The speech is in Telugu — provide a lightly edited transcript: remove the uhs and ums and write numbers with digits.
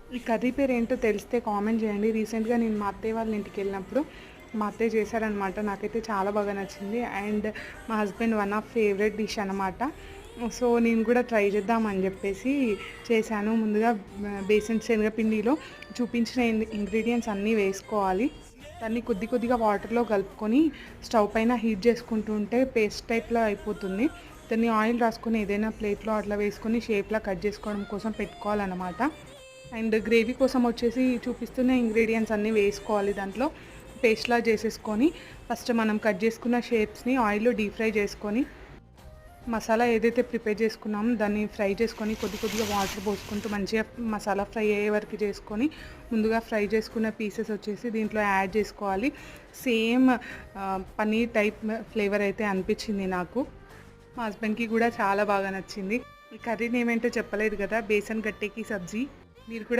ఈ కర్రీ పేరేంటో తెలిస్తే కామెంట్ చేయండి. రీసెంట్‌గా నేను మా అత్తయ్య వాళ్ళ ఇంటికెళ్ళినప్పుడు మా అత్తయ్య చేశారనమాట. నాకైతే చాలా బాగా నచ్చింది. అండ్ మా husband one of favourite dish అనమాట. సో, నేను కూడా ట్రై చేద్దామని చెప్పేసి చేశాను. ముందుగా బేసన్ శనగపిండిలో చూపించిన ఇంగ్రీడియంట్స్ అన్నీ వేసుకోవాలి. దాన్ని కొద్ది కొద్దిగా వాటర్‌లో కలుపుకొని స్టవ్ పైన హీట్ చేసుకుంటూ ఉంటే పేస్ట్ టైప్‌లో అయిపోతుంది. దాన్ని ఆయిల్ రాసుకొని ఏదైనా ప్లేట్‌లో అట్లా వేసుకొని షేప్‌లా కట్ చేసుకోవడం కోసం పెట్టుకోవాలనమాట. అండ్ గ్రేవీ కోసం వచ్చేసి చూపిస్తున్న ఇంగ్రీడియంట్స్ అన్నీ వేసుకోవాలి దాంట్లో. పేస్ట్‌లా చేసేసుకొని ఫస్ట్ మనం కట్ చేసుకున్న షేప్స్‌ని ఆయిల్‌లో డీప్ ఫ్రై చేసుకొని, మసాలా ఏదైతే ప్రిపేర్ చేసుకున్నామో దాన్ని ఫ్రై చేసుకొని కొద్ది కొద్దిగా వాటర్ పోసుకుంటూ మంచిగా మసాలా ఫ్రై అయ్యే వరకు చేసుకొని, ముందుగా ఫ్రై చేసుకున్న పీసెస్ వచ్చేసి దీంట్లో యాడ్ చేసుకోవాలి. సేమ్ పన్నీర్ టైప్ ఫ్లేవర్ అయితే అనిపించింది నాకు. మా హస్బెండ్‌కి కూడా చాలా బాగా నచ్చింది. ఈ కర్రీ నేమ్ ఏంటో చెప్పలేదు కదా! బేసన్ గట్టేకి సబ్జీ. మీరు కూడా